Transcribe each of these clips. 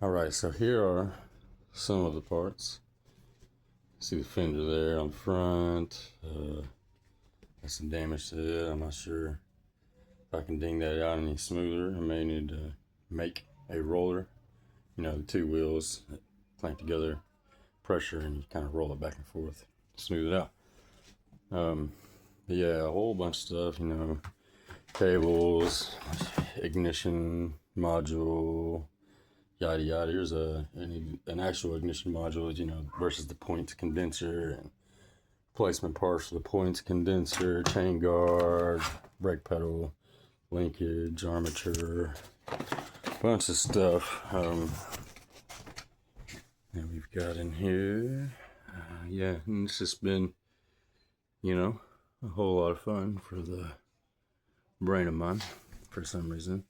Alright, so here are some of the parts. See the fender there on front. Got some damage to it. I'm not sure if I can ding that out any smoother. I may need to make a roller. You know, the two wheels that clamp together, pressure, and you kind of roll it back and forth, smooth it out. But yeah, a whole bunch of stuff, you know, cables, ignition module, yada yada. Here's an actual ignition module, you know, versus the points condenser, and replacement parts for the points condenser, chain guard, brake pedal, linkage, armature, bunch of stuff. That we've got in here. Yeah, and it's just been, you know, a whole lot of fun for the brain of mine for some reason.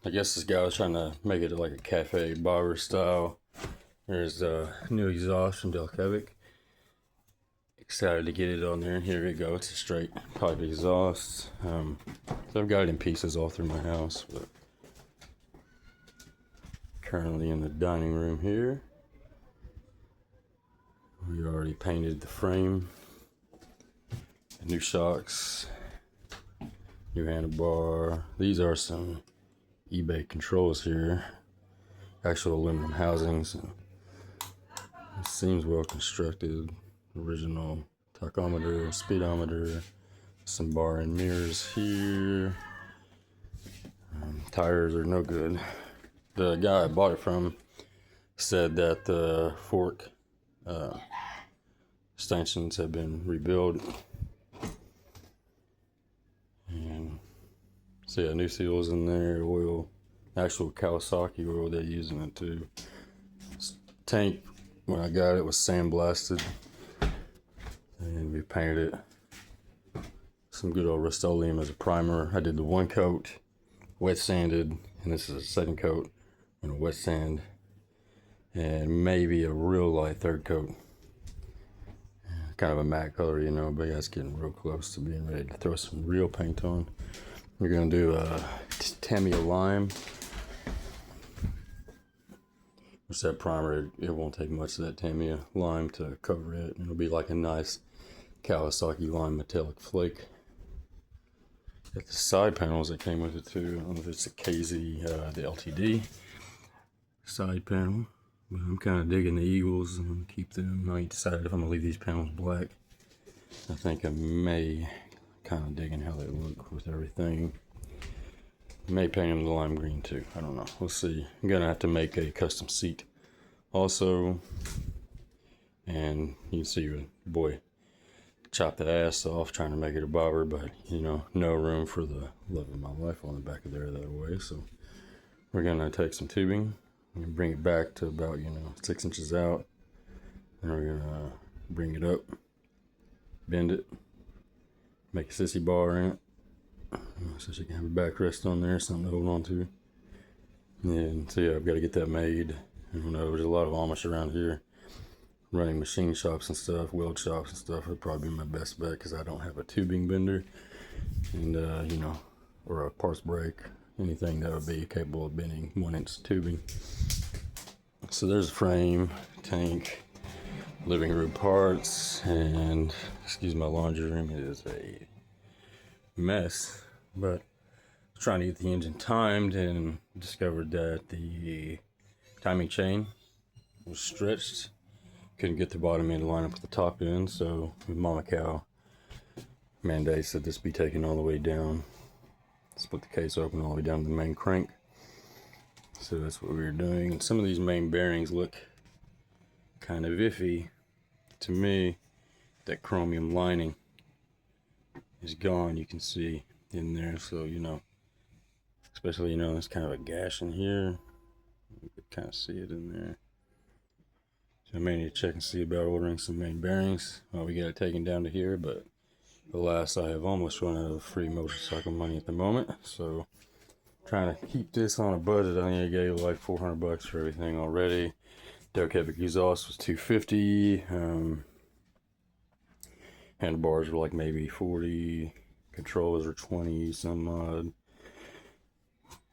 I guess this guy was trying to make it like a cafe bobber style. There's a new exhaust from Delcavic. Excited to get it on there. Here we go. It's a straight pipe exhaust. So I've got it in pieces all through my house, but currently in the dining room here. We already painted the frame, new shocks, new handlebar. These are some eBay controls here, actual aluminum housings. It seems well constructed. Original tachometer, speedometer, some bar and mirrors here. Tires are no good. The guy I bought it from said that the fork extensions have been rebuilt. And so yeah, new seals in there, oil, actual Kawasaki oil they're using it too. This tank, when I got it, was sandblasted, and we painted it some good old Rust-Oleum as a primer. I did the one coat, wet sanded, and this is a second coat and a wet sand, and maybe a real light third coat. Kind of a matte color, you know, but yeah, it's getting real close to being ready to throw some real paint on. We're gonna do a Tamiya lime. Which that primer, it won't take much of that Tamiya lime to cover it. It'll be like a nice Kawasaki lime metallic flake. Got the side panels that came with it too. I don't know if it's a KZ, the LTD side panel. But I'm kind of digging the Eagles. I'm going to keep them. I ain't decided if I'm going to leave these panels black. I think I may kind of digging how they look with everything. May paint them the lime green too. I don't know. We'll see. I'm going to have to make a custom seat also. And you can see your boy chop the ass off trying to make it a bobber. But, you know, no room for the love of my life on the back of there that way. So we're going to take some tubing and bring it back to about, you know, 6 inches out. And we're gonna bring it up, bend it, make a sissy bar in it, so she can have a backrest on there, something to hold on to. And so yeah, I've got to get that made. I don't know, there's a lot of Amish around here running machine shops and stuff, weld shops and stuff. Would probably be my best bet because I don't have a tubing bender, and you know, or a parts brake. Anything that would be capable of bending 1-inch tubing. So there's a frame, tank, living room parts, and excuse my laundry room. It is a mess, but I was trying to get the engine timed and discovered that the timing chain was stretched. Couldn't get the bottom end to line up with the top end, so Mama Cow mandate said this be taken all the way down. Split the case open all the way down to the main crank. So that's what we were doing. And some of these main bearings look kind of iffy to me. That chromium lining is gone, you can see in there. So, you know, especially, you know, there's kind of a gash in here. You can kind of see it in there. So I may need to check and see about ordering some main bearings. Well, we got it taken down to here, but alas, I have almost run out of free motorcycle money at the moment, so trying to keep this on a budget. I think I gave like $400 for everything already. Delcavic exhaust was $250. Handlebars were like maybe $40. Controllers were $20 some odd.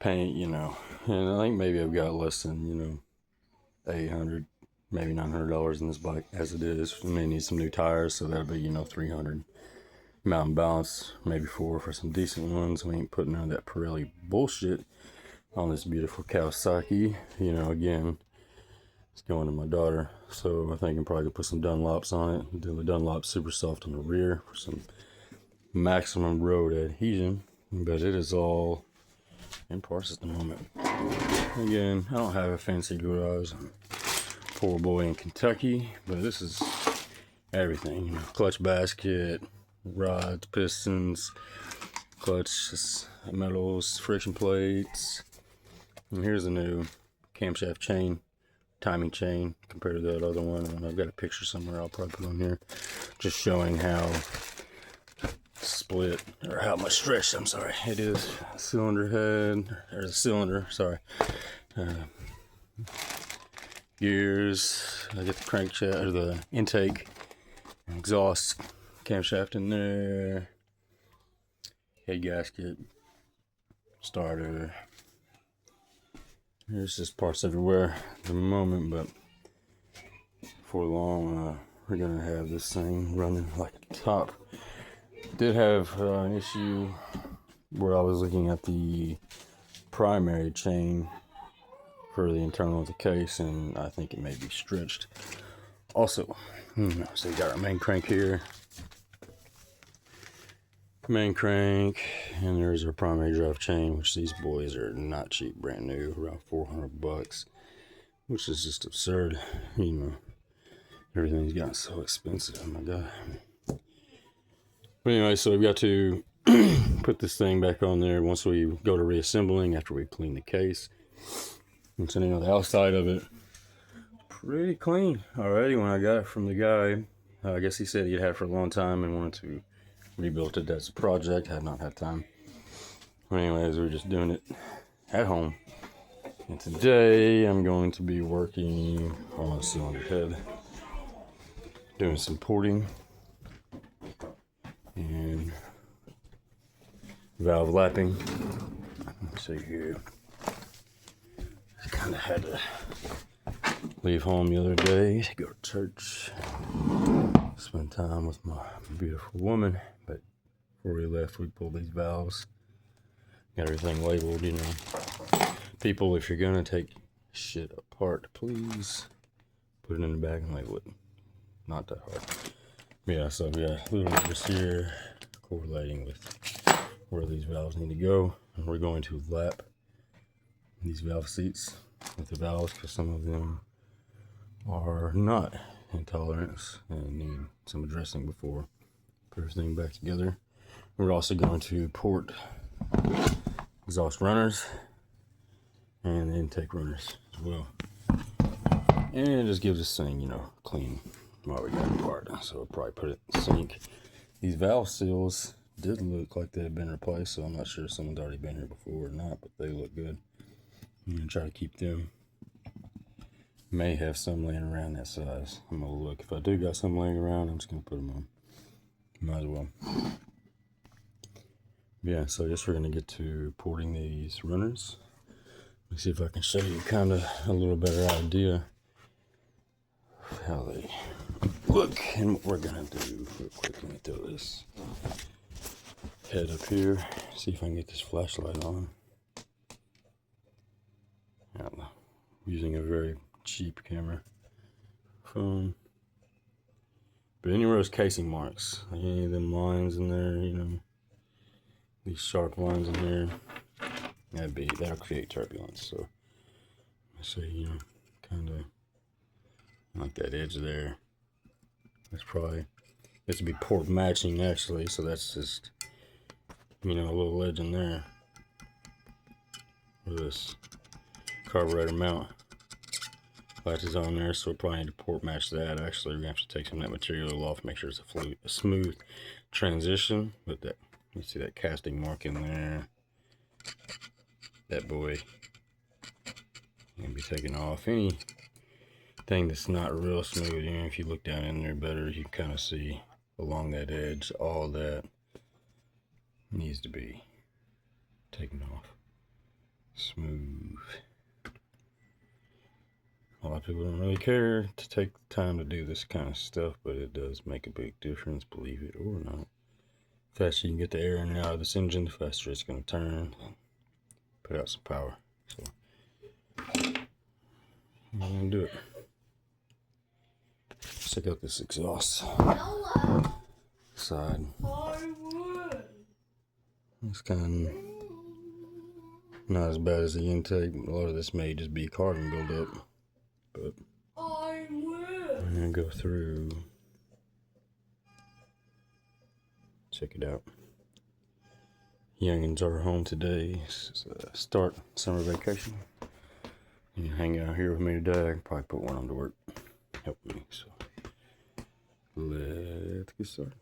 paint, you know, and I think maybe I've got less than, you know, $800, maybe $900 in this bike as it is. I may need some new tires, so that'll be, you know, $300. Mountain balance, maybe $400 for some decent ones. We ain't putting none of that Pirelli bullshit on this beautiful Kawasaki. You know, again, it's going to my daughter, so I think I'm probably gonna put some Dunlops on it. Do the Dunlop super soft on the rear for some maximum road adhesion. But it is all in parts at the moment. Again, I don't have a fancy garage. I'm a poor boy in Kentucky, but this is everything. You know, clutch basket, rods, pistons, clutch metals, friction plates. And here's a new camshaft chain, timing chain compared to that other one. And I've got a picture somewhere I'll probably put on here, just showing how split or how much stretch, I'm sorry, it is. Cylinder head, or the cylinder, sorry. Gears, I get the crankshaft or the intake, exhaust, camshaft in there, head gasket, starter. There's just parts everywhere at the moment, but before long we're gonna have this thing running like a top. Did have an issue where I was looking at the primary chain for the internal of the case, and I think it may be stretched also. So you got our main crank here, main crank, and there's our primary drive chain, which these boys are not cheap, brand new, around $400, which is just absurd. You know, everything's gotten so expensive. Oh my god. But anyway, so we've got to put this thing back on there once we go to reassembling after we clean the case. And so, you know, the outside of it, pretty clean already when I got it from the guy. I guess he said he'd had it for a long time and wanted to rebuild it as a project. Had not had time. But anyways, we're just doing it at home. And today I'm going to be working on a cylinder head, doing some porting and valve lapping. Let's see here. I kind of had to leave home the other day to go to church, spend time with my beautiful woman. But before we left, we pulled these valves, got everything labeled. You know, people, if you're gonna take shit apart, please put it in the bag and label it. Not that hard. Yeah, so we got a little just here correlating with where these valves need to go, and we're going to lap these valve seats with the valves because some of them are not in tolerance and need some addressing before put everything back together. We're also going to port exhaust runners and the intake runners as well, and it just gives this thing, you know, clean while we got it apart. So we'll probably put it in the sink. These valve seals did look like they had been replaced, so I'm not sure if someone's already been here before or not, but they look good. I'm gonna try to keep them. May have some laying around that size. I'm gonna look. If I do got some laying around, I'm just gonna put them on. Might as well. Yeah, so I guess we're gonna get to porting these runners. Let's see if I can show you kind of a little better idea of how they look and what we're gonna do. Real quick, let me throw this head up here. See if I can get this flashlight on. I'm using a very cheap camera phone. But anywhere there's casing marks, like any of them lines in there, you know, these sharp lines in here, that'll create turbulence. So you know, kind of like that edge there. That's probably, this would be port matching actually, so that's just, you know, a little edge in there where this carburetor mount latches on there, so we'll probably need to port match that. Actually, we're gonna have to take some of that material off, make sure it's a smooth transition. But that, you see that casting mark in there, that boy gonna be taken off. Anything that's not real smooth, you know, if you look down in there better, you can kind of see along that edge, all that needs to be taken off. smooth. A lot of people don't really care to take the time to do this kind of stuff, but it does make a big difference, believe it or not. The faster you can get the air in and out of this engine, the faster it's going to turn, put out some power. So I'm going to do it. Check out this exhaust side. It's kind of not as bad as the intake. A lot of this may just be carbon buildup, but I'm going to go through. Check it out. Youngins are home today. Start summer vacation. You can hang out here with me today. I can probably put one on to work. Help me. So let's get started.